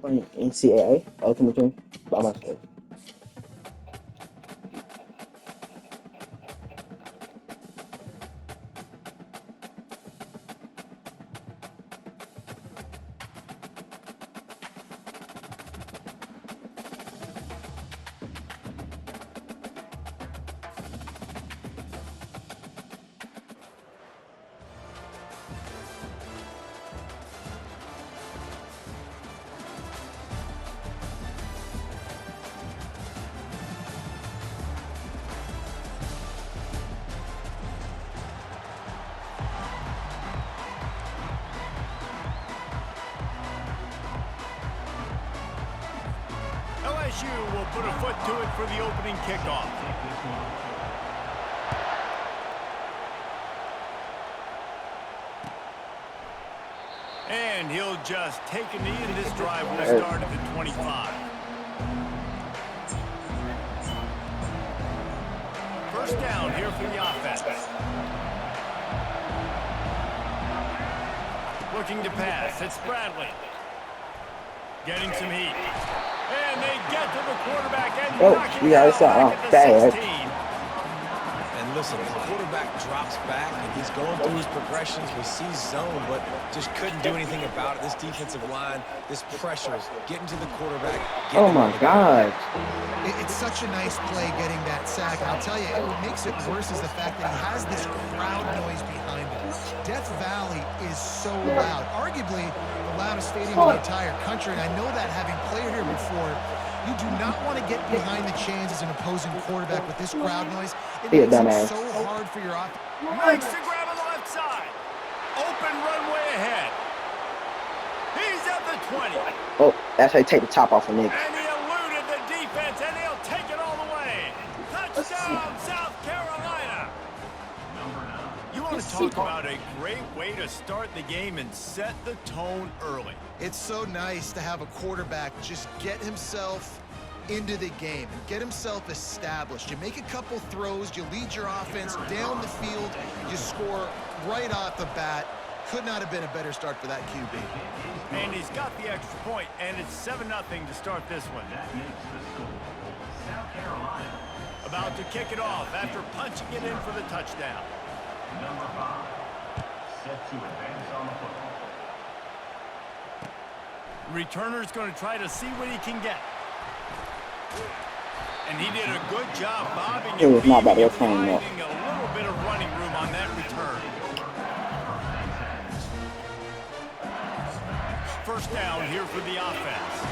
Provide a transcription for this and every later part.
playing NCAA Ultimate Team by myself. LSU will put a foot to it for the opening kickoff. And he'll just take a knee, and this drive will start at the 25. First down here for the offense. Looking to pass. It's Bradley. Getting some heat. And they get to the quarterback and knock him down back at the 16. And listen, the quarterback drops back and he's going through his progressions. We see zone, but just couldn't do anything about it. This defensive line, this pressure, getting to the quarterback. Oh my God. It's such a nice play getting that sack. And I'll tell you, what makes it worse is the fact that he has this crowd noise behind him. Death Valley is so loud, arguably the loudest stadium in the entire country. And I know that having played here before, you do not want to get behind the chains as an opposing quarterback with this crowd noise. It makes it so hard for your offense. Makes the grab on the left side. Open runway ahead. He's at the 20. Oh, that's how you take the top off of Nick. And he eluded the defense, and he'll take it all the way. Touchdown, South Carolina. You want to talk about a great way to start the game and set the tone early. It's so nice to have a quarterback just get himself into the game and get himself established. You make a couple throws, you lead your offense down the field, you score right off the bat. Could not have been a better start for that QB. And he's got the extra point, and it's 7-0 to start this one. That makes the score. South Carolina. About to kick it off after punching it in for the touchdown. Number 5, set to advance on the football. Returner's going to try to see what he can get. And he did a good job bobbing and weaving and finding a little bit of running room on that return. First down here for the offense.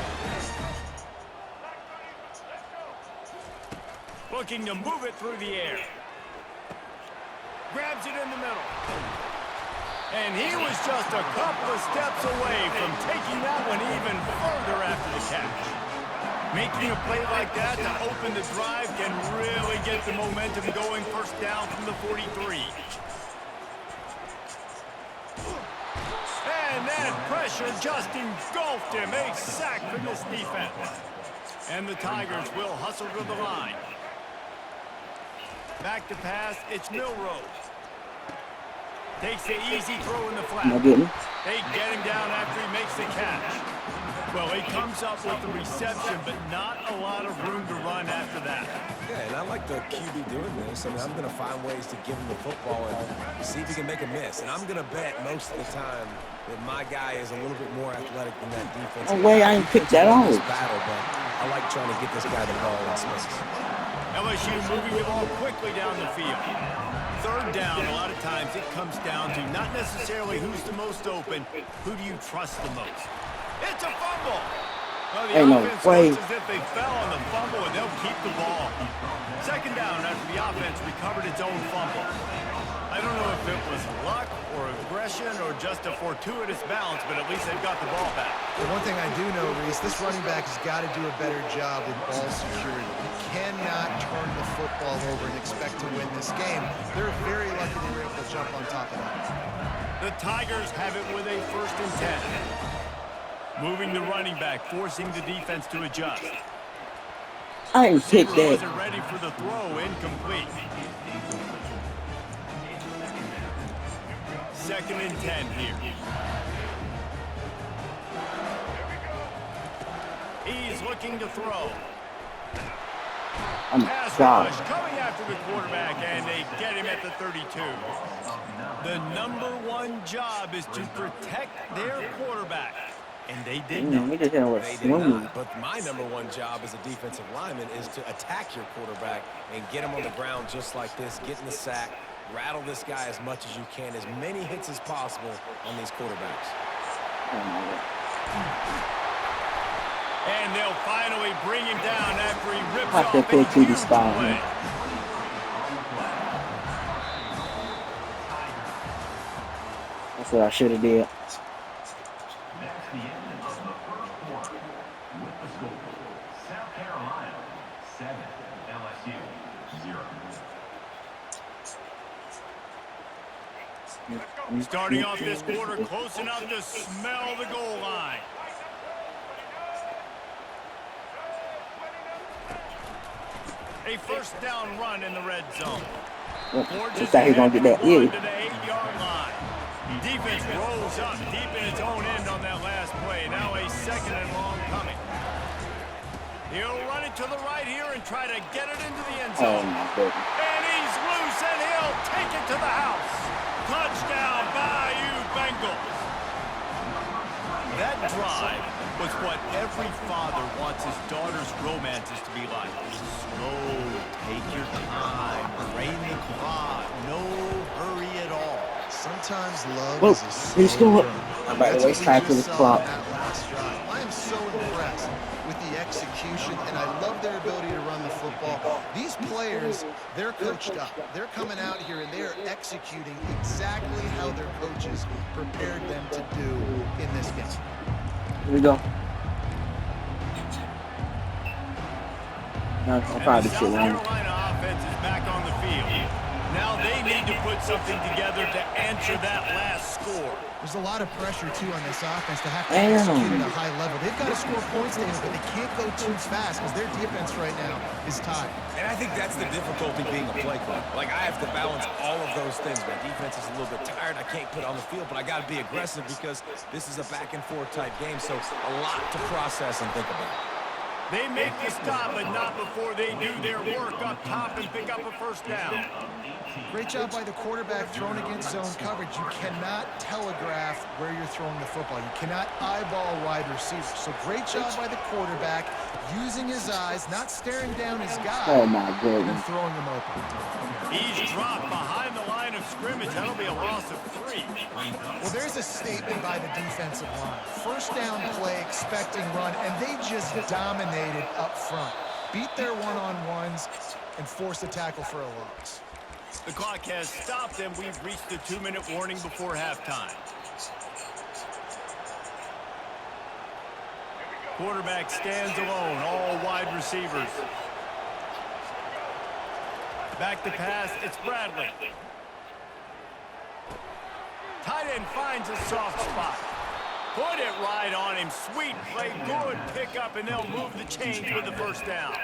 Looking to move it through the air. Grabs it in the middle. And he was just a couple of steps away from taking that one even further after the catch. Making a play like that to open the drive can really get the momentum going. First down from the 43. And that pressure just engulfed him. A sack from this defense. And the Tigers will hustle to the line. Back to pass, it's Milrose. Takes the easy throw in the flat. They get him down after he makes the catch. Well, he comes up with the reception, but not a lot of room to run after that. Yeah, and I like the QB doing this. I mean, I'm going to find ways to give him the football and see if he can make a miss. And I'm going to bet most of the time that my guy is a little bit more athletic than that defense. No way, I ain't picked that on. Battle, but I like trying to get this guy the ball in space. LSU moving the ball quickly down the field. Third down, a lot of times it comes down to not necessarily who's the most open, who do you trust the most. It's a fumble. Well, the offense looks as if they fell on the fumble, and they'll keep the ball. Second down after the offense recovered its own fumble. I don't know if it was luck or aggression or just a fortuitous bounce, but at least they've got the ball back. The one thing I do know, Reese, this running back has got to do a better job with ball security. You cannot turn the football over and expect to win this game. They're very lucky they were able to jump on top of that. The Tigers have it with a 1st and 10. Moving the running back, forcing the defense to adjust. I ain't picked that. Wasn't ready for the throw, incomplete. 2nd and 10 here. He's looking to throw. Oh my Pass God. rush coming after the quarterback, and they get him at the 32. The #1 job is to protect their quarterback, and they did not. We just hit him with They a did swing. not, but my #1 job as a defensive lineman is to attack your quarterback and get him on the ground just like this, get in the sack, rattle this guy as much as you can, as many hits as possible on these quarterbacks. Oh my God. And they'll finally bring him down after he rips I off could a put to the huge spine. play. That's what I should have did. That's the end of the first quarter. With the score, South Carolina 7, LSU 0. Starting off this quarter close enough to smell the goal line. A first down run in the red zone. Looks like he's gonna get that. To Yeah. the 8-yard line. Defense rolls up deep in its own end on that last play. Now a second and long coming. He'll run it to the right here and try to get it into the end Oh zone. my goodness. And he's loose, and he'll take it to the house. Touchdown, Bayou Bengals. That drive was what every father wants his daughter's romances to be like. Slow, take your time, drain the clock, no hurry at all. Sometimes love Whoa, is a he's slow still burn. up. By the That's way, what we time for just the saw clock. in that last drive. I am so impressed with the execution, and I love their ability to run the football. These players, they're coached up. They're coming out here, and they're executing exactly how their coaches prepared them to do in this game. Here we go. No, I'll And probably the shit South wrong. Carolina offense is back on the field. Now they need to put something together to answer that last score. There's a lot of pressure, too, on this offense to have to Damn. execute at a high level. They've got to score points, David, but they can't go too fast because their defense right now is tied. And I think that's the difficulty being a play caller. Like, I have to balance all of those things. My defense is a little bit tired. I can't put it on the field, but I got to be aggressive because this is a back-and-forth type game, so a lot to process and think about. They make the stop, but not before they do their work up top and pick up a first down. Great job by the quarterback throwing against zone coverage. You cannot telegraph where you're throwing the football. You cannot eyeball wide receivers. So great job by the quarterback using his eyes, not staring down his guy, Oh my and goodness. throwing him open. He's dropped behind the line of scrimmage. That'll be a loss of 3. Well, there's a statement by the defensive line. First down play, expecting run, and they just dominated up front. Beat their one-on-ones and forced a tackle for a loss. The clock has stopped, and we've reached the 2-minute warning before halftime. Quarterback stands alone, all wide receivers. Back to pass, it's Bradley. Tight end finds a soft spot. Put it right on him. Sweet play, good pickup, and they'll move the chains with the first down.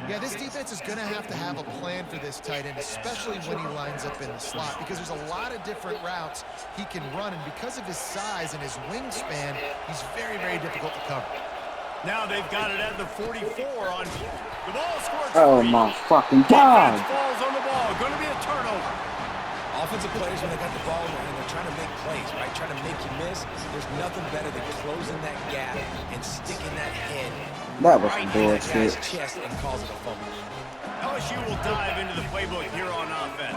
Yeah, this defense is going to have a plan for this tight end, especially when he lines up in the slot, because there's a lot of different routes he can run, and because of his size and his wingspan, he's very, very difficult to cover. Now they've got it at the 44 on the ball scored. Oh my fucking God. Defense falls on the ball. Going to be a turnover. Offensive players, when they got the ball and they're trying to make plays, right, trying to make you miss, there's nothing better than closing that gap and sticking that head That was right some in that guy's bullshit. chest and causing a fumble. LSU will dive into the playbook here on offense.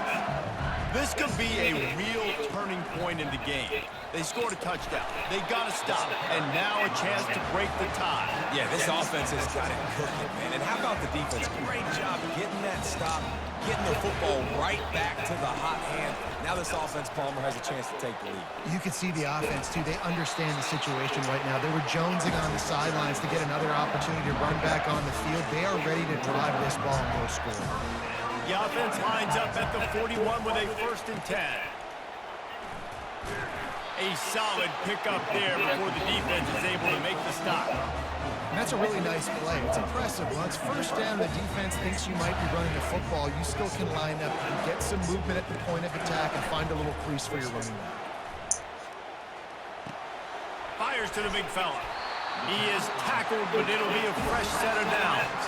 This could be a real turning point in the game. They scored a touchdown. They got to stop. And now a chance to break the tie. Yeah, this offense has got it cooking, man. And how about the defense? Great job getting that stop, getting the football right back to the hot hand. Now this offense, Palmer, has a chance to take the lead. You can see the offense, too. They understand the situation right now. They were jonesing on the sidelines to get another opportunity to run back on the field. They are ready to drive this ball and go score. The offense lines up at the 41 with a 1st and 10. A solid pickup there before the defense is able to make the stop. And that's a really nice play. It's impressive. Once first down, the defense thinks you might be running the football. You still can line up. You can get some movement at the point of attack and find a little crease for your running back. Fires to the big fella. He is tackled, but it'll be a fresh set of downs.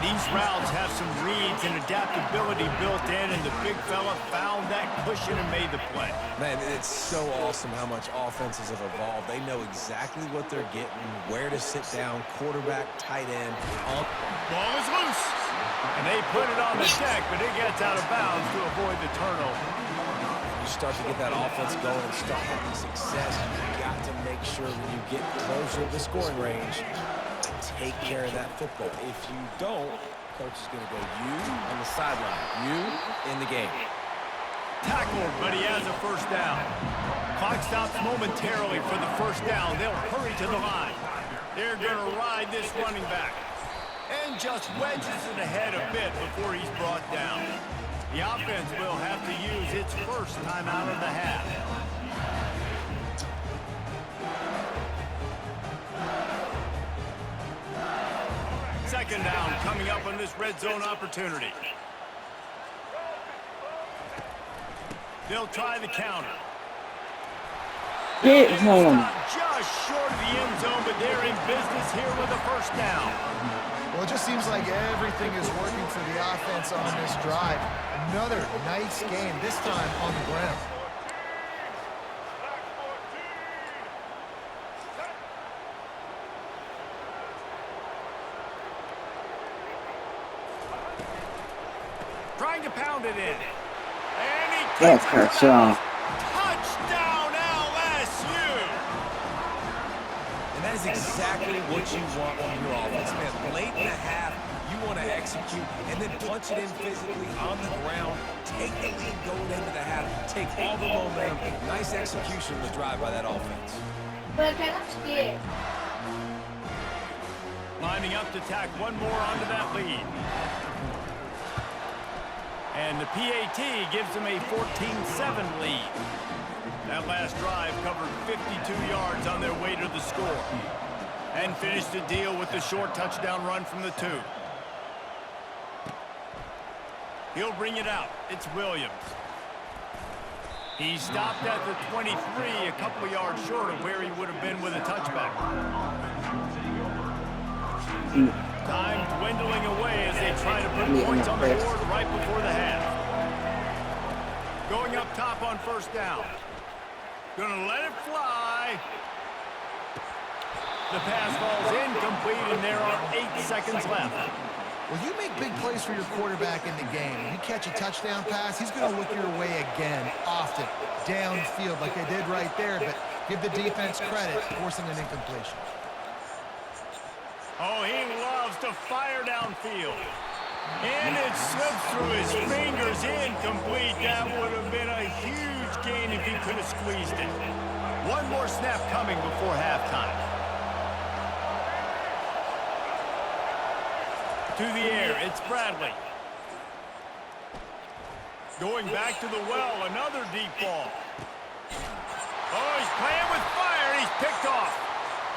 These routes have some reads and adaptability built in, and the big fella found that cushion and made the play. Man, it's so awesome how much offenses have evolved. They know exactly what they're getting, where to sit down, quarterback, tight end. Ball is loose, and they put it on the deck, but it gets out of bounds to avoid the turnover. You start to get that offense going and start having success, you got to make sure when you get closer to the scoring range, take care of that football. If you don't, coach is going to go, you on the sideline, you in the game. Tackled, but he has a first down. Clock stops momentarily for the first down. They'll hurry to the line. They're going to ride this running back. And just wedges it ahead a bit before he's brought down. The offense will have to use its first time out of the half. Second down coming up on this red zone opportunity. They'll try the counter. Get him. Just short of the end zone, but they're in business here with a first down. Well, it just seems like everything is working for the offense on this drive. Another nice game, this time on the ground. Trying to pound it in. And he That's touchdown. Touchdown LSU! And that is exactly what you want on your offense, man. Late in the half, you want to execute and then punch it in physically on the ground, take the lead going into the half, take all the momentum. Nice execution of the drive by that offense. But I'm scared. Lining up to tack one more onto that lead. And the PAT gives them a 14-7 lead. That last drive covered 52 yards on their way to the score. And finished the deal with the short touchdown run from the 2. He'll bring it out. It's Williams. He stopped at the 23, a couple yards short of where he would have been with a touchback. Time dwindling away as they try to put points on the board right before the half. Going up top on first down. Gonna let it fly. The pass falls incomplete, and there are 8 seconds left. Well, you make big plays for your quarterback in the game. If you catch a touchdown pass, he's going to look your way again, often, downfield like they did right there, but give the defense credit, forcing an incompletion. Oh, he loves to fire downfield. And it slips through his fingers, incomplete. That would have been a huge gain if he could have squeezed it. One more snap coming before halftime. To the air, it's Bradley. Going back to the well, another deep ball. Oh, he's playing with fire, and he's picked off.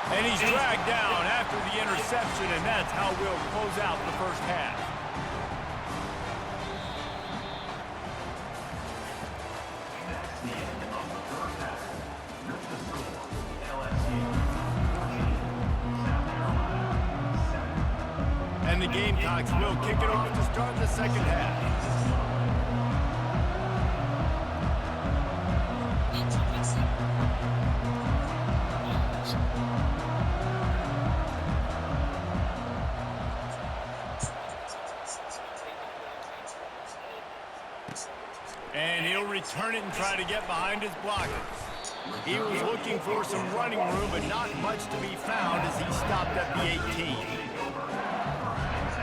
And he's dragged down after the interception, and that's how we'll close out the first half. That's the end of the first half. With the score, LSU 14, South Carolina 7. And the Gamecocks will kick it off to start the second half. And he'll return it and try to get behind his blockers. He was looking for some running room, but not much to be found as he stopped at the 18.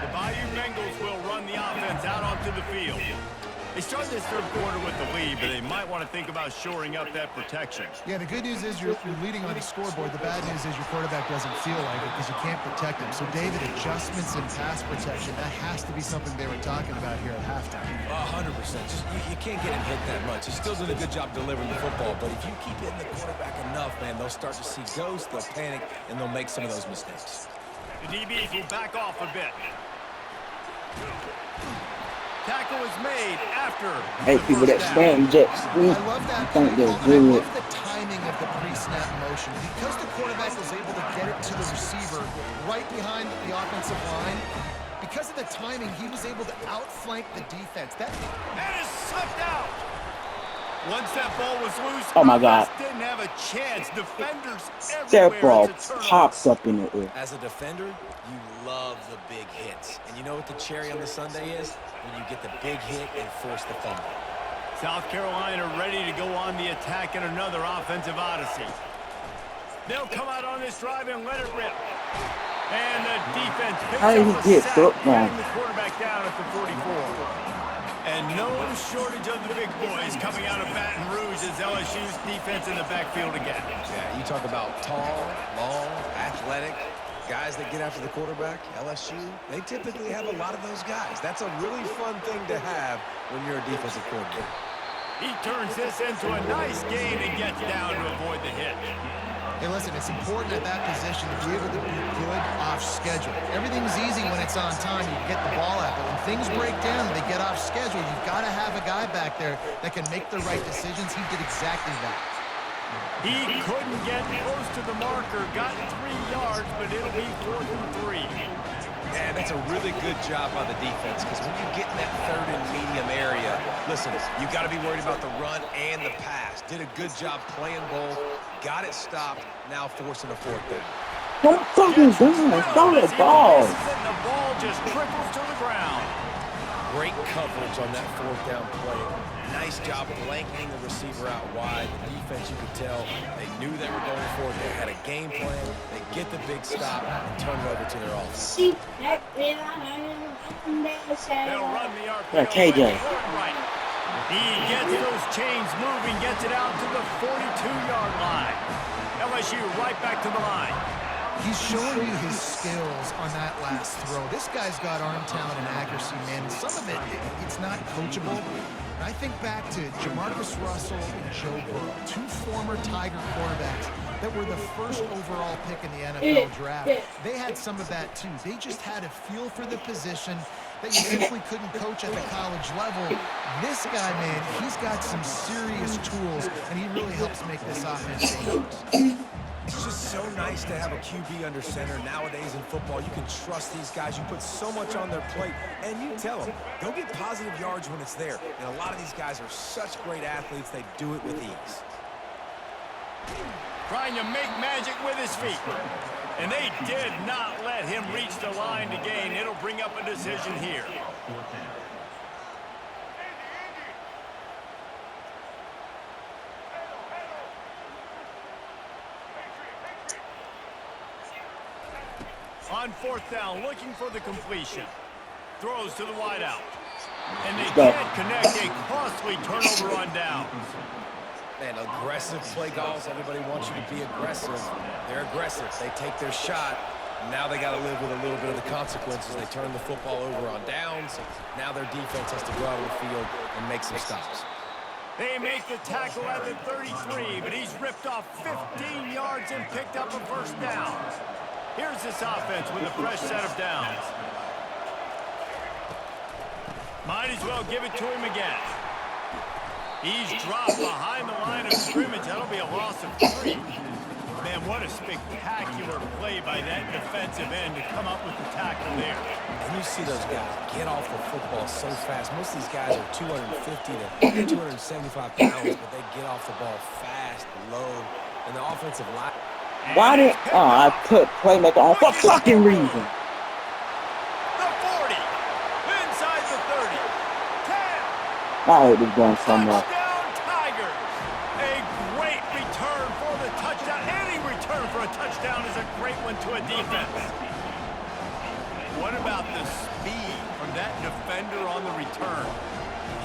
The Bayou Bengals will run the offense out onto the field. They start this third quarter with the lead, but they might want to think about shoring up that protection. Yeah, the good news is you're leading on the scoreboard. The bad news is your quarterback doesn't feel like it because you can't protect him. So, David, adjustments in pass protection, that has to be something they were talking about here at halftime. 100%. You can't get him hit that much. He's still doing a good job delivering the football, but if you keep hitting the quarterback enough, man, they'll start to see ghosts, they'll panic, and they'll make some of those mistakes. The DBs will back off a bit. Tackle was made after Hey, the people that first down. stand jet I sweep, love I that think play they're call, and I good. love the timing of the pre-snap motion. Because the quarterback was able to get it to the receiver right behind the offensive line, because of the timing, he was able to outflank the defense. That And is sucked out. Once that ball was loose, Oh my God. offense didn't have a chance. Defenders That everywhere. ball It's a turnover. pops up in the air. As a defender, you love the big hits. And you know what the cherry on the sundae is? When you get the big hit and force the fumble. South Carolina ready to go on the attack in another offensive odyssey. They'll come out on this drive and let it rip. And the defense picks How did up a he get sack, football? getting the quarterback down at the 44. And no shortage of the big boys coming out of Baton Rouge as LSU's defense in the backfield again. Yeah, you talk about tall, long, athletic, guys that get after the quarterback, LSU, they typically have a lot of those guys. That's a really fun thing to have when you're a defensive coordinator. He turns this into a nice gain and gets down to avoid the hit. Hey, listen, it's important at that position to be able to be good off schedule. Everything's easy when it's on time. You get the ball out. But when things break down and they get off schedule, you've got to have a guy back there that can make the right decisions. He did exactly that. He couldn't get close to the marker. Got 3 yards, but it'll be 4th and 3. Yeah, that's a really good job by the defense because when you get in that third and medium area, listen, you got to be worried about the run and the pass. Did a good job playing both, got it stopped, now forcing a 4th down. Don't fucking down. Throw the ball. And the ball just trickles to the ground. Great coverage on that 4th down play. Nice job blanketing the receiver out wide. The defense, you could tell, they knew they were going for it. They had a game plan. They get the big stop and turn it over to their offense. They'll run the RPO. Yeah, KJ. Right. He gets those chains moving, gets it out to the 42-yard line. LSU right back to the line. He's showing you his skills on that last throw. This guy's got arm talent and accuracy, man. Some of it's not coachable. And I think back to Jamarcus Russell and Joe Burrow, 2 former Tiger quarterbacks that were the first overall pick in the NFL draft. They had some of that too. They just had a feel for the position that you simply couldn't coach at the college level. This guy, man, he's got some serious tools, and he really helps make this offense dangerous. It's just so nice to have a QB under center. Nowadays in football, you can trust these guys. You put so much on their plate, and you tell them, go get positive yards when it's there. And a lot of these guys are such great athletes, they do it with ease. Trying to make magic with his feet. And they did not let him reach the line to gain. It'll bring up a decision here. On 4th down, looking for the completion. Throws to the wideout. And they can't connect a costly turnover on downs. Man, aggressive play calls. Everybody wants you to be aggressive. They're aggressive. They take their shot. Now they got to live with a little bit of the consequences. They turn the football over on downs. Now their defense has to go out on the field and make some stops. They make the tackle at the 33, but he's ripped off 15 yards and picked up a 1st down. Here's this offense with a fresh set of downs. Might as well give it to him again. He's dropped behind the line of scrimmage. That'll be a loss of 3. Man, what a spectacular play by that defensive end to come up with the tackle there. And you see those guys get off the football so fast. Most of these guys are 250 to 275 pounds, but they get off the ball fast, low, and the offensive line. Why did I put playmaker on for fucking reason? The 40, inside the 30, 10. I hate this going so much. Touchdown Tigers. A great return for the touchdown. Any return for a touchdown is a great one to a defense. What about the speed from that defender on the return?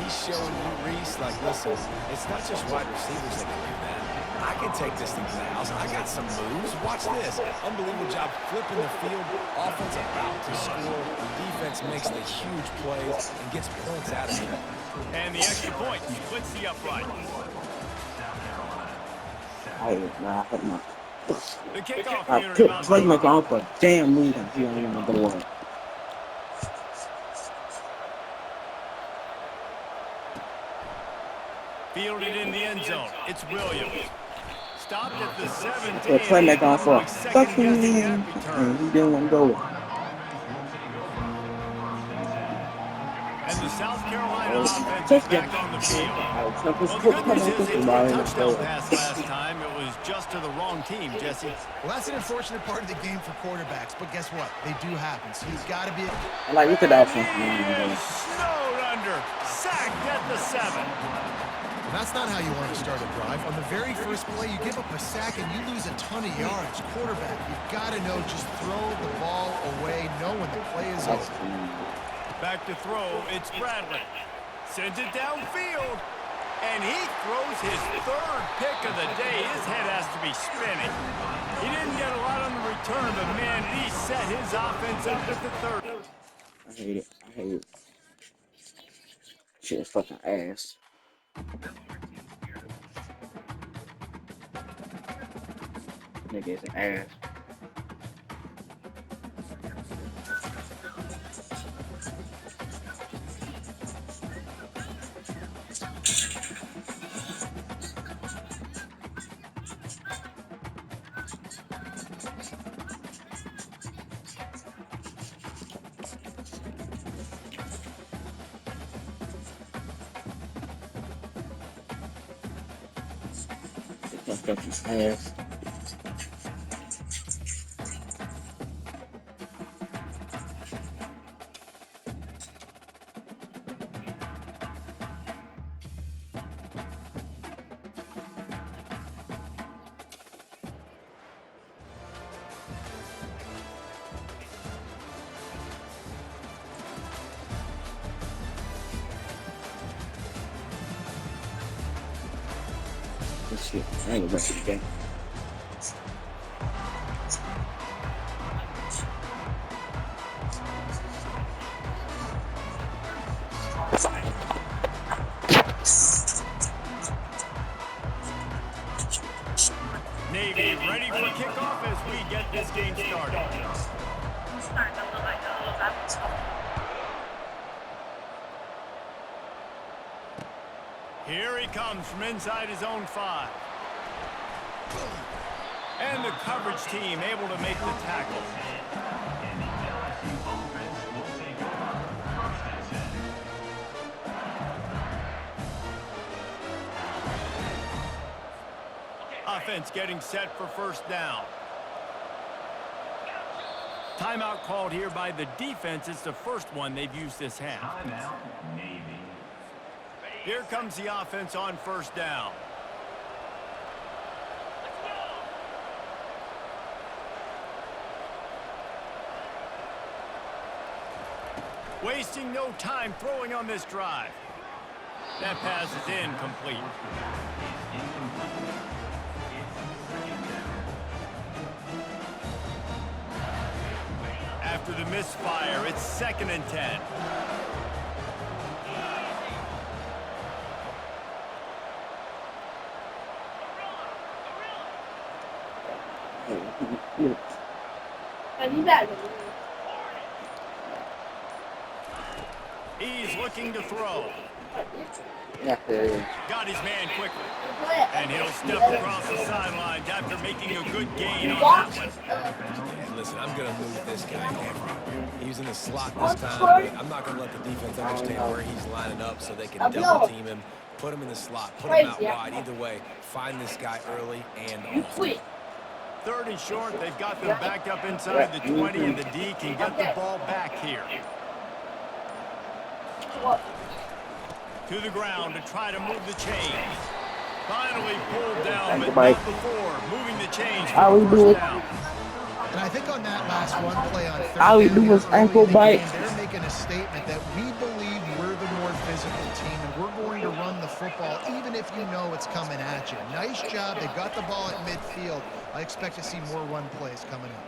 He's showing you, Reese, like, listen, it's not just wide receivers that can do that. I can take this thing to the house. I got some moves. Watch this. Unbelievable job flipping the field. Offense about to score. Defense makes the huge plays and gets points out of it. And the extra point splits the upright. I hate my. The kickoff I here put in Mount playmaker on for damn reason. He don't want to go away. Fielded in the end zone. It's Williams. Stopped at the 17. So playmaker on for Second guessing that return. and he didn't want to go with it. And the South Carolina offense is Touchdown. back on the field. Well, Well, the good news is they threw a touchdown pass last time. It was just to the wrong team, Jesse. Well, that's an unfortunate part of the game for quarterbacks, but guess what? They do happen, so you've got to be... I like, look at that offense. He is snowed under. Sacked at the 7. That's not how you want to start a drive. On the very first play, you give up a sack and you lose a ton of yards. Quarterback, you've got to know, just throw the ball away, know when the play is over. Back to throw, it's Bradley. Sends it downfield, and he throws his 3rd pick of the day. His head has to be spinning. He didn't get a lot on the return, but man, he set his offense up at the 30. I hate it. I hate it. Shit is fucking ass. Nigga is an ass. Fucking ass. This shit, I ain't gonna mess with the game. Navy ready for kickoff as we get this game started. Here he comes from inside his own 5. And the coverage team able to make the tackle. And the LSU offense will take over 1st and 10. Offense getting set for 1st down. Timeout called here by the defense. It's the first one they've used this half. Timeout, Navy. Here comes the offense on 1st down. Wasting no time throwing on this drive. That pass is incomplete. After the misfire, it's 2nd and 10. He's looking to throw. Yeah, there it is. Got his man quickly. And he'll step across the sidelines after making a good gain on that one. And listen, I'm going to move this guy heavy. He's in the slot this time, but I'm not going to let the defense understand where he's lining up so they can double team him, put him in the slot, put him out wide. Either way, find this guy early and often. 3rd and short, they've got them backed up inside the 20, and the D can get the ball back here. To the ground to try to move the chains. Finally pulled down, but not before moving the chains for the 1st down. And I think on that last one play on 3rd All we do was ankle bite. They're making a statement that we believe we're the more physical team and we're going to run the football even if you know it's coming at you. Nice job. They got the ball at midfield. I expect to see more run plays coming up.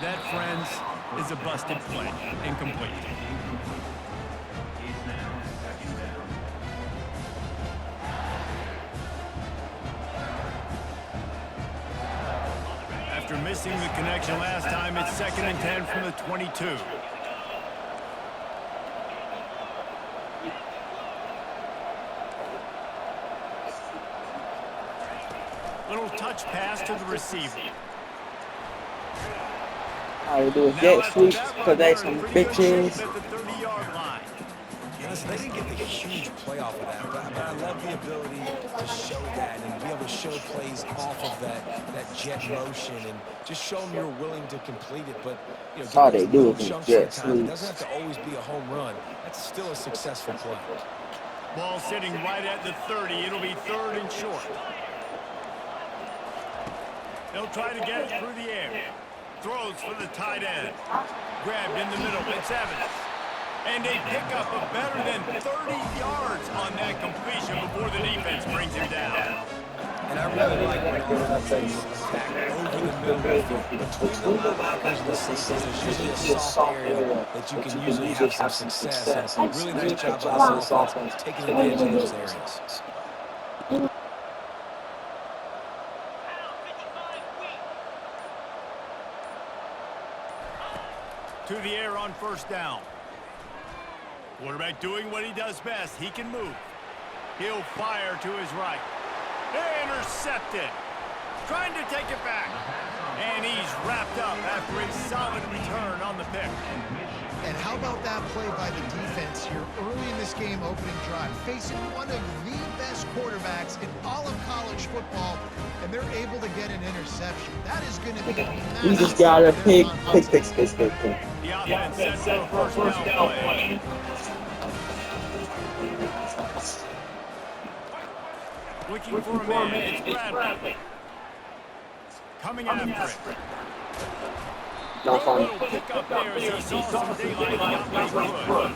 That, friends, is a busted play. Incomplete. It's now 2nd down. After missing the connection last time, it's 2nd and 10 from the 22. Little touch pass to the receiver. All we do is Now jet after sweeps that because run, they they're in some pretty good shape bitches. at the 30-yard line. Yeah, listen, they didn't get the huge play off of that, but I love the ability to show that and be able to show plays off of that jet motion and just show them you're willing to complete it. But, you know, get All those they do little is them chunks at a jet time. It doesn't have sweeps. to always be a home run. That's still a successful play. Ball sitting right at the 30. It'll be 3rd and short. They'll try to get it through the air. Throws for the tight end. Grabbed in the middle. It's Evans. And a pickup of better than 30 yards on that completion before the defense brings him down. And I really like when offenses attack over the middle of the field. Between the linebackers and the safeties, there's usually a soft area that you can usually have some success. And really nice job by this offense taking advantage of those areas. To the air on 1st down. Quarterback doing what he does best. He can move. He'll fire to his right. Intercepted. Trying to take it back. And he's wrapped up after a solid return on the pick. And how about that play by the defense here early in this game opening drive, facing one of the best quarterbacks in all of college football, and they're able to get an interception. That is going to be massive. We just got a pick. The offense sets for a 1st down play. Looking for a man. It's Bradley. Coming after it. No Good little pickup there as he saw some daylight. He got what he could.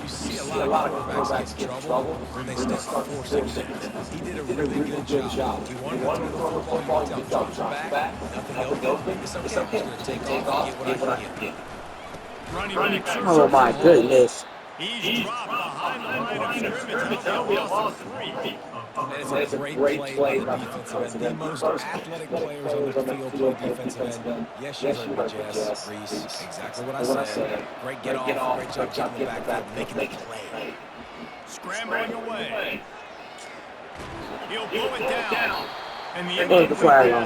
You see a lot of quarterbacks get in trouble when they start forcing things. He did a really good job. He wanted to throw the football. He went down, dropped back, nothing open. It's okay. I'm just going to take off and get what I can get. Running back. Oh my goodness. He's dropped behind the line of scrimmage. He'll be lost 3. And it's a great play by the defensive end. The most athletic players on the field play defensive end. Yes, you heard me, Jess, Reese. Exactly what I said. Great get off. Great job getting the backfield, making the play. Scrambling away. He'll pull it down. And the Where's the flag on?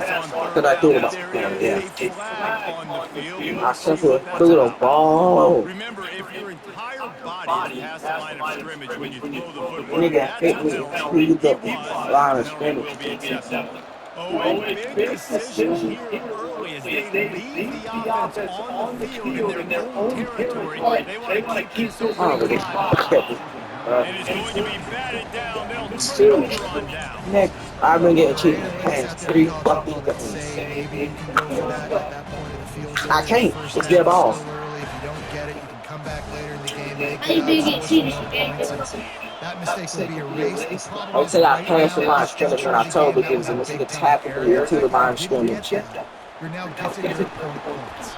Because I threw it up. There is a flag on the field. I simply threw the ball. Remember, if your entire body is past the line of scrimmage when you throw the football, Nigga that's hit a me penalty. through the It was, line of the penalty will scrimmage. be acceptable. Oh, a big decision here early as they leave the offense on the field in their own territory. They want to keep this over the line. And it's going to be batted down. They'll turn it over on down. Next, I've been getting cheated past 3 fucking Say maybe you can go for that at that point of the field. I can't. First It's their down, ball. still early. If you don't get it, you can come back later in the game. Make I did it get up, cheated. score some points, and that mistake will be erased. The problem I would is say I right passed the now, line this of scrimmage when juncture I of the told the game, kids that to was a the big tap time to area. the line of If you didn't scrimmage. get that, you're now gifted your opponent points.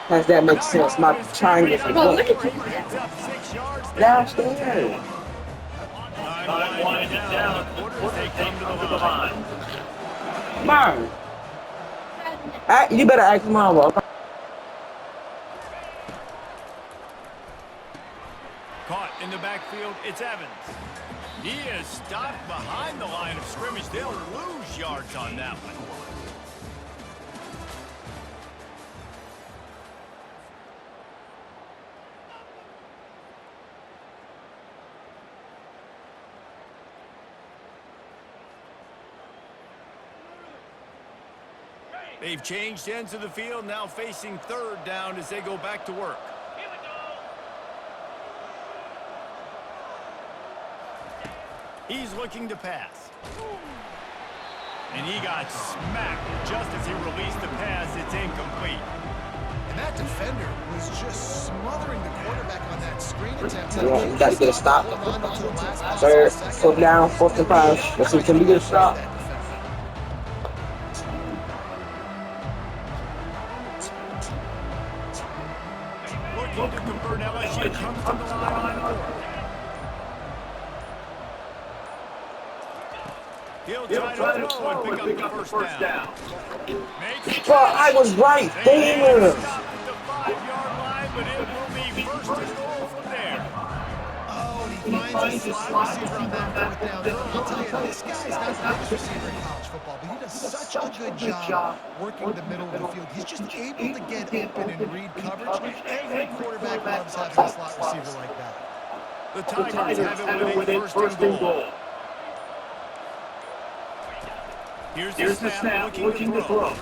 Does that make sense? My triangle from Bro, what? look at He picks up 6 yards Downstairs. Time winding down. The quarters, they come to the line. Mom. You better ask Mama. Caught in the backfield, it's Evans. He is stopped behind the line of scrimmage. They'll lose yards on that one. They've changed ends of the field, now facing 3rd down as they go back to work. He's looking to pass. And he got smacked just as he released the pass. It's incomplete. And that defender was just smothering the quarterback on that screen attempt. Yeah, you gotta get a stop. 3rd, 4th down, 4th and 5. Let's see, can we get a stop? Looking to convert. LSU comes to the line on 4th. He'll try to throw and pick up the 1st down. Makes Bro, I was right there. Stop at the 5-yard line, but it will be 1st and goal from there. Oh, and he finds find the slot receiver on that fourth down. Earl, I'll tell you, this guy is not the biggest receiver in college football, but he does such a good job working the middle of the field. He's just able to get open and read coverage. Every quarterback loves having a slot receiver like that. The Tigers have it with a first and goal. Here's the snap, looking to throw.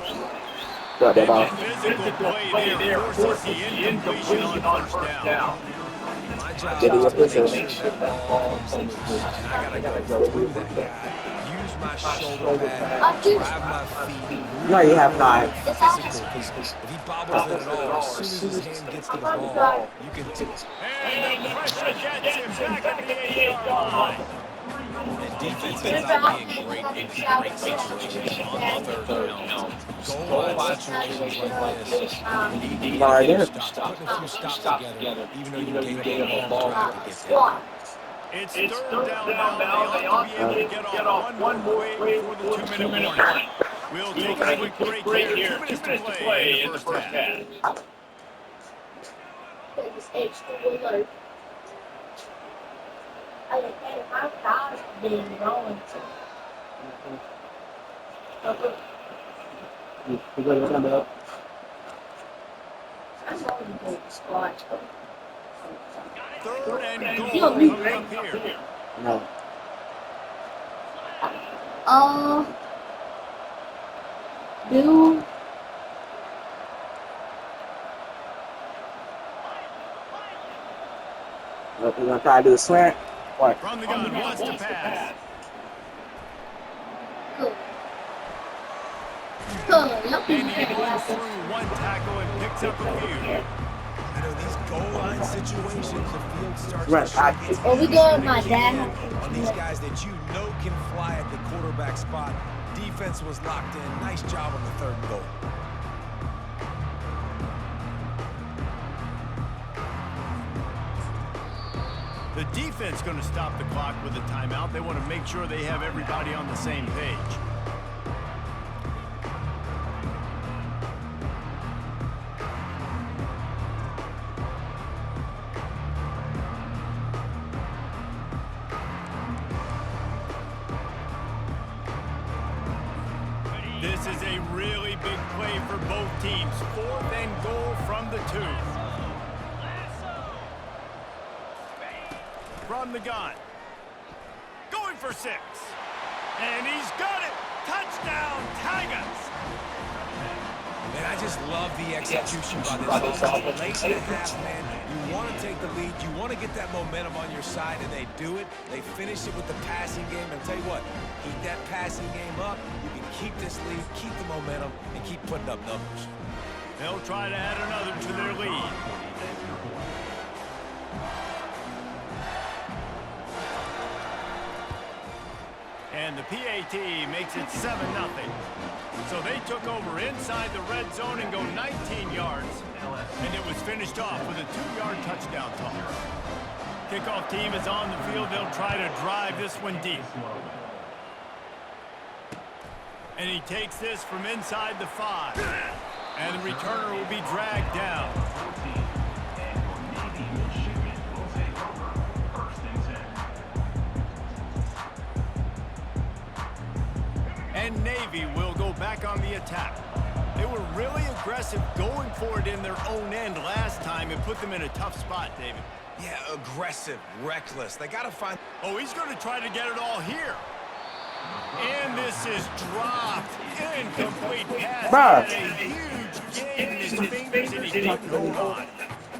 Got that And off. the physical play there forces the incompletion on first down. My job Get it is up to make there. sure that ball comes loose. And I gotta go through that guy, use my shoulder pad, drive my feet. No, you have not. Physical, because if he bobbles it at all, as soon as his hand gets to the ball, you can And the pressure gets him back at the 8-yard line. And defense is not being great in great situations on third down. Goal line situations like this, you need to Right get there. stops, putting a few stops together, even though you gave up a long drive to get there. It's third down now. They ought to be able to get off one more play before the 2-minute warning. We'll take a quick break here. 2 minutes to play in the first half. Third and goal coming up here. No. Do What, you gonna try to do a slant? What? From the gun, wants to pass. And he runs through one tackle and picks up a few. You know, these goal line situations, the field starts Right. to shrink. It's Well, we easy doing to my key dad. in on these guys that you know can fly at the quarterback spot. Defense was locked in. Nice job on the third and goal. The defense going to stop the clock with a timeout. They want to make sure they have everybody on the same page. This is a really big play for both teams. Fourth and goal from the 2. From the gun. Going for 6. And he's got it. Touchdown, Tigers. Man, I just love the execution by this offense. Late in the half, man, you want to take the lead. You want to get that momentum on your side, and they do it. They finish it with the passing game. And I'll tell you what, keep that passing game up. You can keep this lead, keep the momentum, and keep putting up numbers. They'll try to add another to their lead. And the PAT makes it 7-0. So they took over inside the red zone and go 19 yards. And it was finished off with a 2-yard touchdown toss. Kickoff team is on the field. They'll try to drive this one deep. And he takes this from inside the 5. And the returner will be dragged down. And Navy will go back on the attack. They were really aggressive going for it in their own end last time and put them in a tough spot, David. Yeah, aggressive, reckless. They got to find... Oh, he's going to try to get it all here. And this is dropped. Incomplete pass. Bruh. Had a huge gain in his fingers, and he didn't hold on.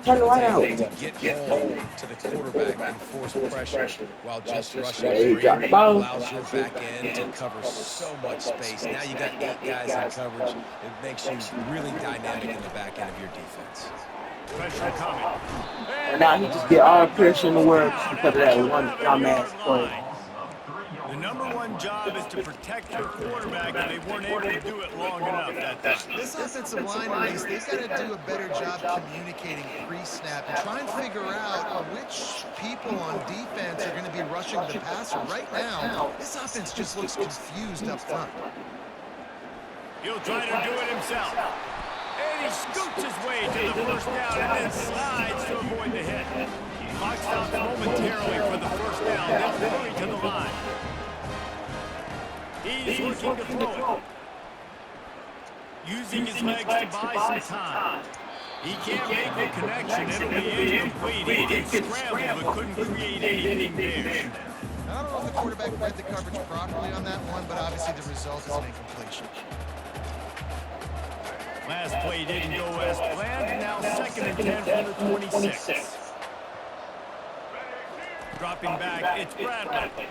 Turn it right out. to get home to the quarterback and force pressure while just rushing There you free go. Ball. allows your back end to cover so much space. Now you got 8 guys in coverage. It makes you really dynamic in the back end of your defense. Pressure coming. And now he just get all pressure in the world just because of that one dumbass play. The number one job is to protect your quarterback, and they weren't able to do it long enough that time. This offensive line, Reese, they've got to do a better job communicating pre-snap and try and figure out which people on defense are going to be rushing the passer. Right now, this offense just looks confused up front. He'll try to do it himself. And he scoots his way to the first down and then slides to avoid the hit. Clock stops momentarily for the first down. They'll hurry to the line. He's looking to throw it. Using his legs to buy some time. He can't make the connection. It'll be incomplete. He did scramble, but couldn't create anything there. I don't know if the quarterback read the coverage properly on that one, but obviously the result is an incompletion. Last play didn't go as planned. Now 2nd and 10 from the 26. Dropping back, it's Bradley.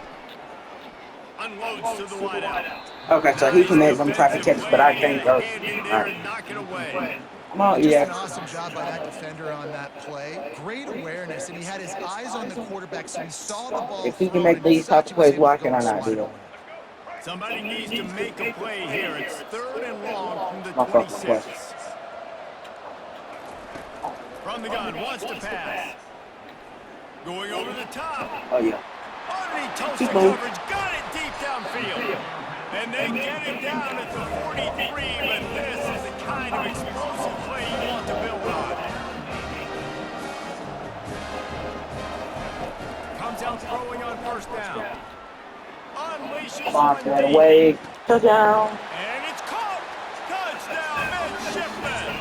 Unloads to the wideout. Okay, so he can make them type of catches, but I can't go. Alright. Knock it away. Come on, Just yeah. an awesome job by that defender on that play. Great awareness, and he had his eyes on the quarterback, so he saw the ball. If he can make these type of plays, why can I not do it? Somebody needs to make a play here. It's 3rd and long from the My fucking 26. play. From the gun, wants to pass. Going over the top. Oh, yeah. Underneath toasted coverage, got it deep downfield. And they get it down at the 43, but this is the kind of explosive play you want to build on. Comes out throwing on 1st down. Unleashes Come on, one that deep. away. Touchdown. And it's caught. Touchdown, midshipman.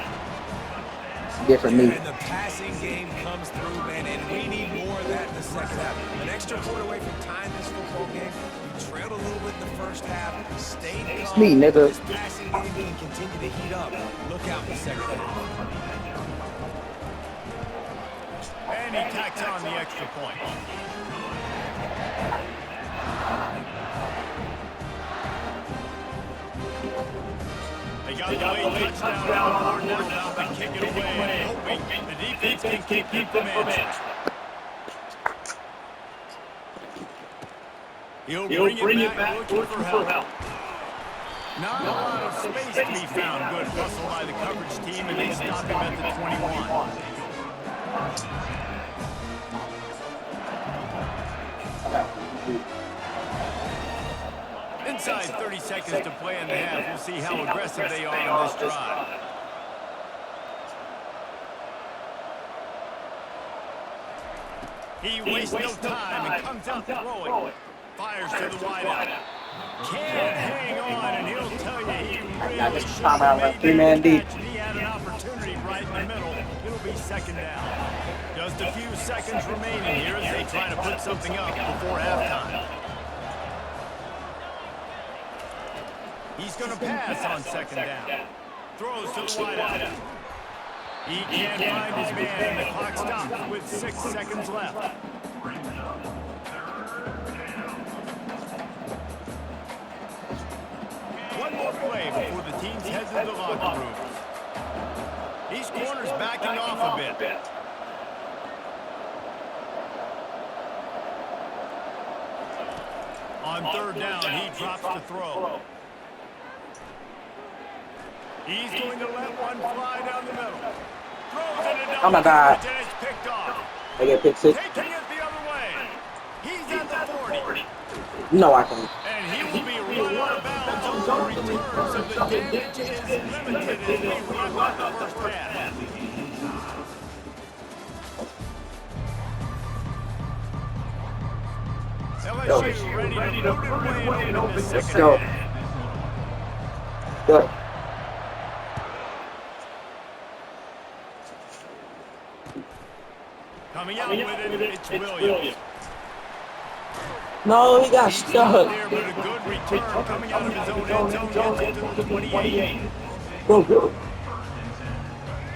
Different me. And the passing game comes through, man, and we need more of that in the second half. An extra quarter away from tying this football game. We trailed a little bit in the first half, stayed calm. Me, nigga. This passing game can continue to heat up. Look out in the second half. And he tacks on the extra point. They got the late touchdown on board now, about to kick it away, hoping the defense can keep them in. He'll bring it back looking for help. Not a lot of space to be found. Good hustle by the coverage team, and they stop him at the 21. Inside 30 seconds to play in the half. We'll see how aggressive they are on this drive. He wastes no time and comes out throwing. Fires to the wideout. Can't hang on, and he'll tell you he really should have made that catch, and he had an opportunity right in the middle. It'll be 2nd down. Just a few seconds remaining here as they try to put something up before halftime. He's going to pass on 2nd down. Throws to the wideout. He can't find his man, and the clock stops with 6 seconds left. One more play before the teams head to the locker rooms. These corners backing off a bit. On 3rd down, he drops the throw. He's going to let one fly down the middle. Throws it into Oh my God. and it's picked off. I get pick 6. Taking it the other way. He's at the 40. No, I can't. And he will be run out of bounds on the return, so the damage is limited as we wrap up the first half. LSU ready to move it away in the second Go. half. Good. Coming out with it, it's Williams. No, he got He's stuck. out there, but a good return coming out of his own end zone, gets it to the 28. Go, go.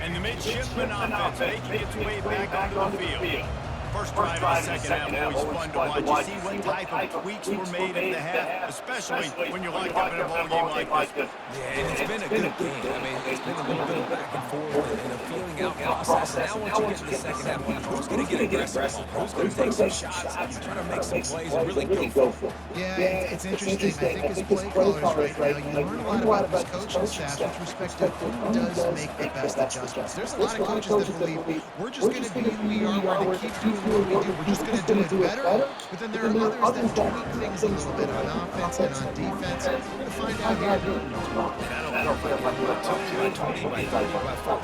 And the midshipman offense making its way back onto the field. First drive of the second half, always fun to watch. You see what type of tweaks were made in the half, especially when you're locked up in a ball game like this. Yeah, and it's been a good game. I mean, it's been a little bit of back and forth and a feeling out process. Now once you get to the second half, who's going to get aggressive? Who's going to take some shots, try to make some plays and really go for it? Yeah, it's interesting. I think as play callers right now, you learn a lot about his coaching staff with respect to who does make the best adjustments. There's a lot of coaches that believe we're just going to be who we are, we're going to keep doing what we do. We're just going to do it better. But then there are others that tweak things a little bit on offense and on defense. We're going to find out here. And I don't care if I put 2 by 20 by 30 by 40.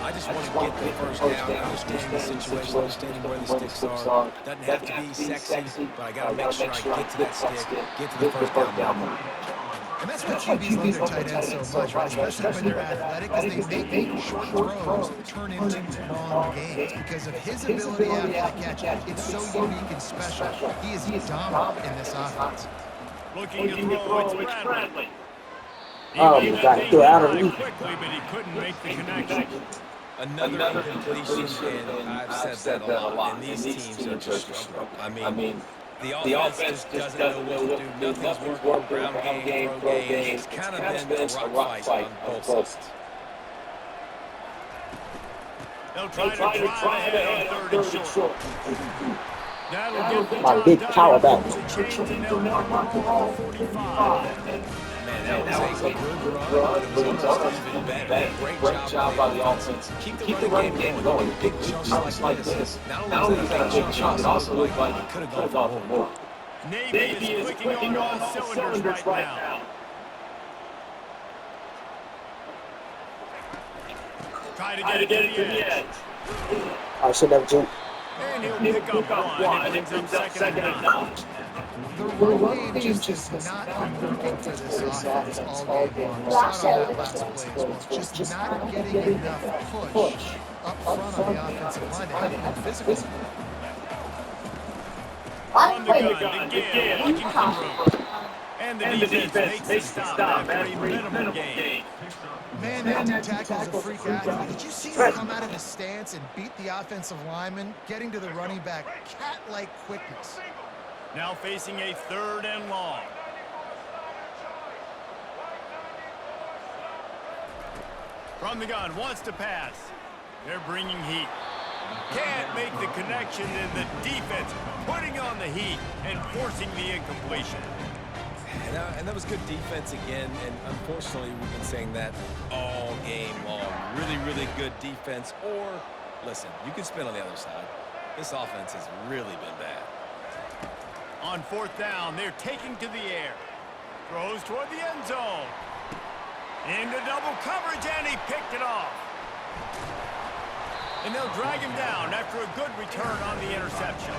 I just want to get the first down, understanding the situation, understanding where the sticks are. Doesn't have to be sexy, but I got to make sure I get to that stick, get to the first down marker. And that's why QBs love their tight ends so much, right? Especially when they're athletic, because they make short throws turn into long gains. Because of his ability after the catch, it's so unique and special. He is dominant in this offense. Looking to throw, it's Bradley. He Oh, made my that God, thing threw go out of by reach. quickly, but he couldn't make the connection. Another incompletion, and I've said that a lot, and these teams are just struggling. I mean, the offense just doesn't know what to do. Nothing's working, ground game, throw game. It's kind of been a rock fight on both sides. They'll try to drive ahead on 3rd and short. That'll get the My job big done power and back. moves the chains, and they'll mark them all at the 45. Man, that was a good run, but it was almost even better. Great job by the offense. Keep the running game going. Big chunks like this. Not only is that a big chunk, it also looked like it could have gone for more. Navy is clicking on all cylinders right now. Try to get it to the edge. I should have jumped. And he'll pick up one. It brings up 2nd and 9. The run game just is not working for this offense all game long. We saw it on that last play as well. Just not getting enough push up front on the offensive line to have it been physical. On the gun, again, looking for room. And the defense makes the stop after a minimal gain. Man, that tackle's a freak athlete. Did you see him come out of his stance and beat the offensive lineman, getting to the running back? Cat-like quickness. Now facing a 3rd and long. From the gun, wants to pass. They're bringing heat. Can't make the connection, and the defense putting on the heat and forcing the incompletion. And that was good defense again, and unfortunately we've been saying that all game long. Really, really good defense, or, listen, you can spin on the other side. This offense has really been bad. On 4th down, they're taking to the air. Throws toward the end zone. Into double coverage, and he picked it off. And they'll drag him down after a good return on the interception.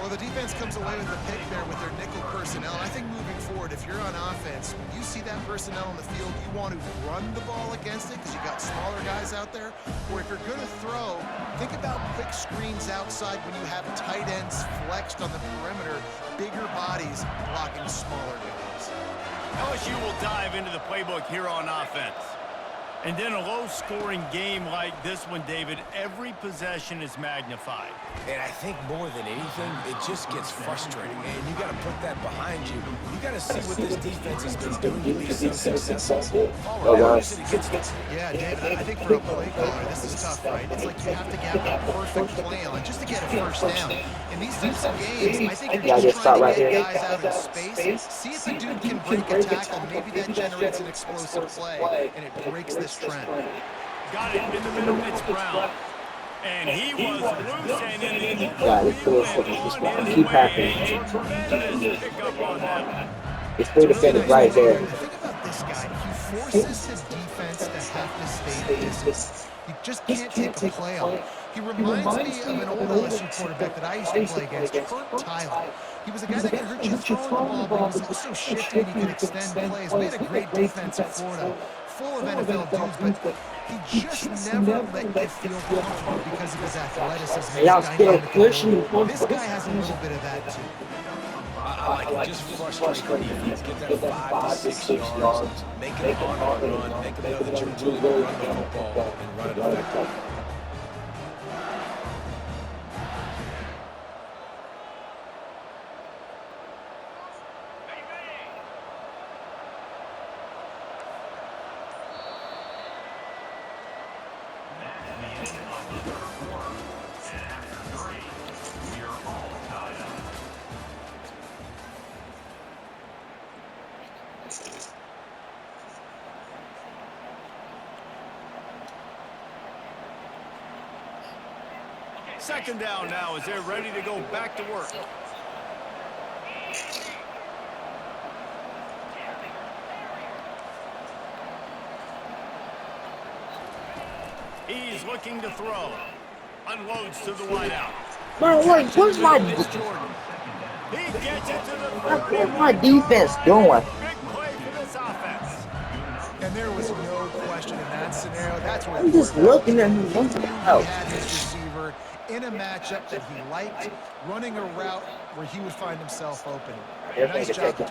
Well, the defense comes away with the pick there with their nickel personnel. I think moving forward, if you're on offense, when you see that personnel on the field, you want to run the ball against it because you got smaller guys out there. Or if you're going to throw, think about quick screens outside when you have tight ends flexed on the perimeter, bigger bodies blocking smaller guys. LSU will dive into the playbook here on offense. And then a low-scoring game like this one, David, every possession is magnified. And I think more than anything, it just gets frustrating. And you got to put that behind you. You got to see what this defense has been doing to be so successful. Yeah, David, I think for a play caller, this is tough, right? It's like you have to get the perfect play on just to get a first down. In these types of games, I think you're just trying to get guys out of space. See if the dude can break a tackle. Maybe that generates an explosive play, and it breaks this trend. Got it in the middle, it's Brown. And he was loose and in the Yeah, it's good. on his Keep way. happening. Tremendous pickup on that. It's three defenders right there. Think about this guy. He forces the defense to have to stay disciplined. You just can't take a play on him. He reminds me of an old LSU quarterback that I used to play against, Kurt Tyler. He was a guy that could hurt you throwing the ball, but he was also shifty and he could extend plays. We had a great defense at Florida, full of NFL dudes, but he just never let you feel comfortable because of his athleticism. His Y'all still dynamic pushing. ability. This guy has a little bit of that too. I like it. Just frustrate the defense. Get that 5 to 6 yards. Make it on the run. Make them know that you're really running the football and run it effectively. Second down now as they're ready to go back to work. He's is looking to throw. Unloads to the wideout. Bro, wait, what's my He gets it to the 30. what's my defense doing? Big play for this offense. And there was no question in that scenario. That's where I'm the just quarterback looking at him. he knew he had his receiver in a matchup that he liked, running a route where he would find himself open. Nice job to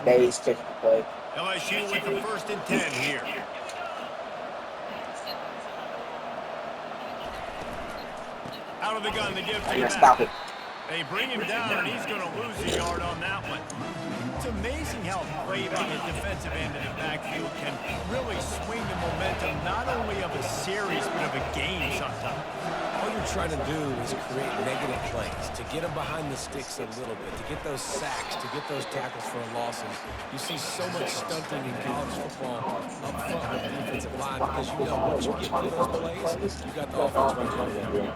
LSU with the 1st and 10 here. Out of the gun to give to the stop back. it. They bring him down, and he's going to lose a yard on that one. It's amazing how playmaking at defensive end in the backfield can really swing the momentum not only of a series, but of a game sometimes. All you're trying to do is create negative plays, to get them behind the sticks a little bit, to get those sacks, to get those tackles for a loss. And you see so much stunting in college football up front with the defensive line because you know once you get one of those plays, you got the offense running.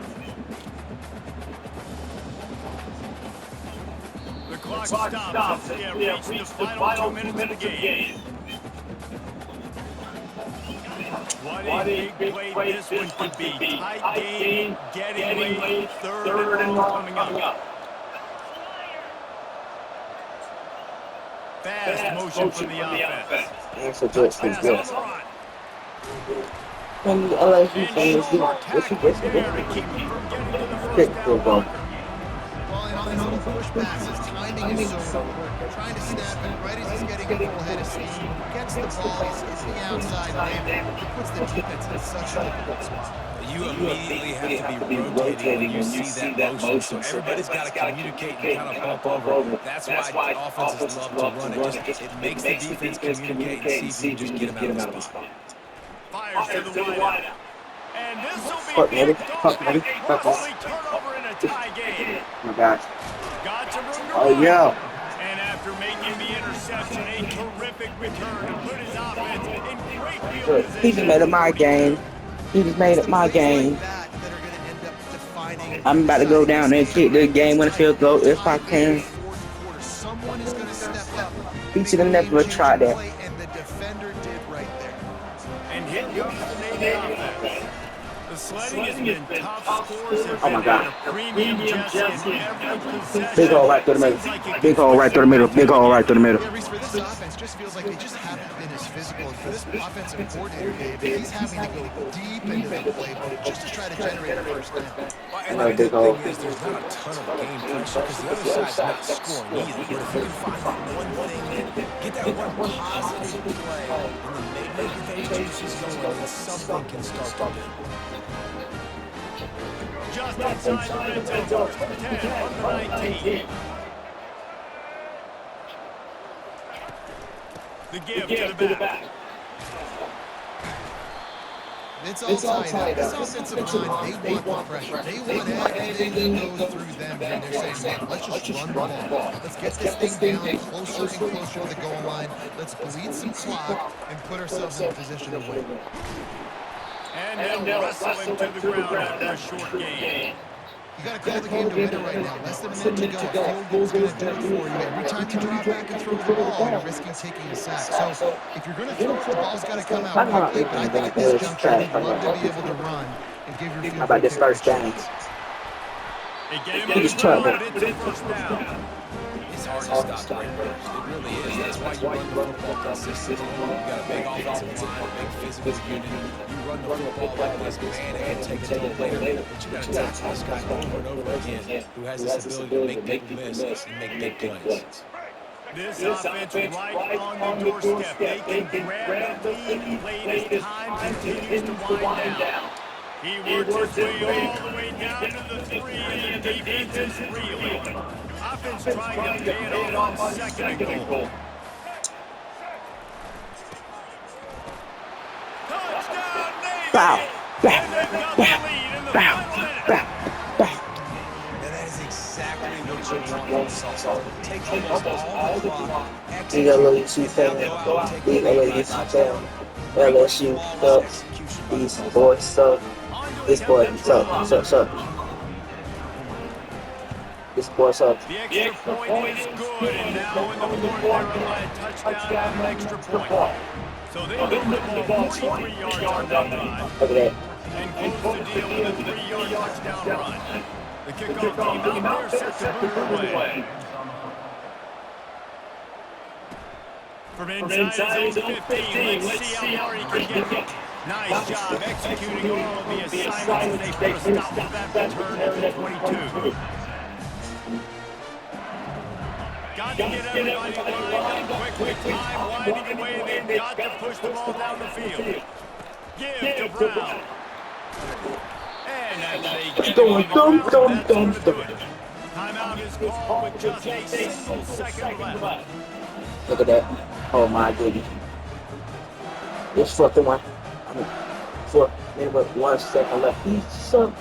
The clock stops as we have reached the final 2 minutes of the game. What a big play this one could be. Tight game, getting late, 3rd and long coming up. Fast motion from the offense. That's a good thing. Pass on the run. When the LSU And fan is short this tackle there to keep him from getting to the 1st down marker. Well, and on these little push passes, timing is so important. Trying to snap it right as he's getting a full head of steam. Gets the ball, he's hitting the outside lane. It puts the defense in such a difficult spot. You immediately have to be rotating when you see that motion. So everybody's got to communicate and kind of bump over. That's why offenses love to run it. It makes the defense communicate and see if you can just get them out of the spot. Fires to the wideout. And this will be picked off a costly turnover in a tie game. Oh my gosh. Got some room to Oh run. yeah. And after making the interception, a terrific return to put his offense in great field Look, position. he just made it my game. He just made it my game. I'm about to go down and kick the game when the field goal if I can. Someone is going to step up. He should have never tried that. And the defender did right there. And here comes the Navy offense. The sledding has been tough. Scores have Oh my been God. at a premium just in every possession. Big hole right through the middle. Seems like it Big hole right through the middle. Big hole right through the middle. Yeah, Reese, for this offense, just feels like they just haven't been as physical. And for this offensive coordinator, Dave, he's having to go deep into the playbook just to try to generate a first down. Well, and the good thing is there's not a ton of game pressure because the other side's not scoring either. But if you can find that one thing, get that one positive play, and then make those juices going, then something can start to do. Just inside the red zone, 10 on the 19. The give to the back. It's all tied up. This offensive line, they want the pressure. They want everything that goes through them. And they're saying, man, let's just run the ball. Let's get this thing down closer and closer to the goal line. Let's bleed some clock and put ourselves in a position to win. And they'll wrestle him to the ground after a short game. You got to call the game to win it right now. Less than a minute to go. A field goal's going to do it for you. Every time you drop back and throw the ball, you're risking taking a sack. So if you're going to throw it, the ball's got to come out quickly. But I think at this juncture, you'd love to be able to run and give your field How about this first down? They get him on the ground, and it's a first down. It's hard to stop right first. It really is. That's why you run the football consistently. You got a big offensive line, a big physical unit. You run the football like this, man, and take it to the later. But you got to tackle this guy over and over again who has this ability to make people miss and make big plays. This offense right on the doorstep. They can grab the lead late as time continues to wind down. He works his way all the way down to the 3, and the defense is reeling. Offense trying to pay it off on 2nd and goal. Touchdown, Navy! Bow, bow, And they've got the lead in the final minute. And that is exactly what you want from Salsa. Take almost all the clock, Big LSU fan. Big LSU fan. LSU sucks. These boys suck. This boy suck. This boy sucks. The extra point is good, and now in the fourth, they're on a touchdown and an extra point. So they moved the ball 43 yards on that drive. Look at that. and close the deal with a 3-yard touchdown run. The kickoff team out there set to boot her away. From inside his own 15, let's see how far he can get. Nice job executing all of the assignments as they put a stop to that return at the 22. Got to get everybody lined up quickly. Time winding away. They've got to push the ball down the field. Give to Brown. And as they get on the ground, that's going to do it. Timeout is called with just a single second left. Look at that. Oh my goodness. It's 4-1. I mean, 4 minutes but 1 second left. He's up.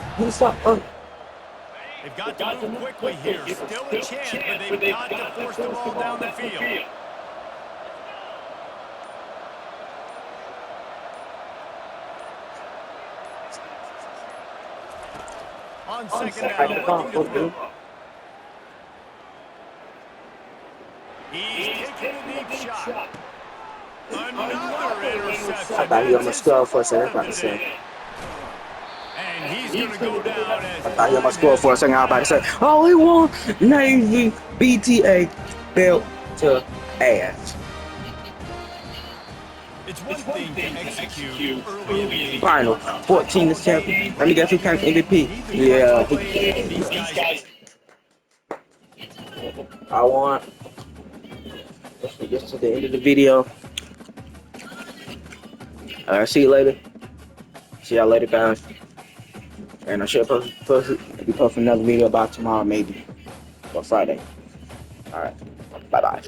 They've got to move quickly here. Still a chance, but they've got to force the ball down the field. On second down, looking to throw. He's taking a deep shot. Another interception. I thought he was on the score for a second. That's what I said. And he's going to go down as I thought he was on the score for a second. I was about to say, oh, he won Navy BTA belt to ass. It's one thing to execute early in the game. Final 14-7. Let me guess who came MVP. Yeah, These guys. I want. Let's get to the end of the video. See you later. See y'all later, guys. And I should be posting another video about tomorrow, maybe, or Friday. All right. Bye-bye.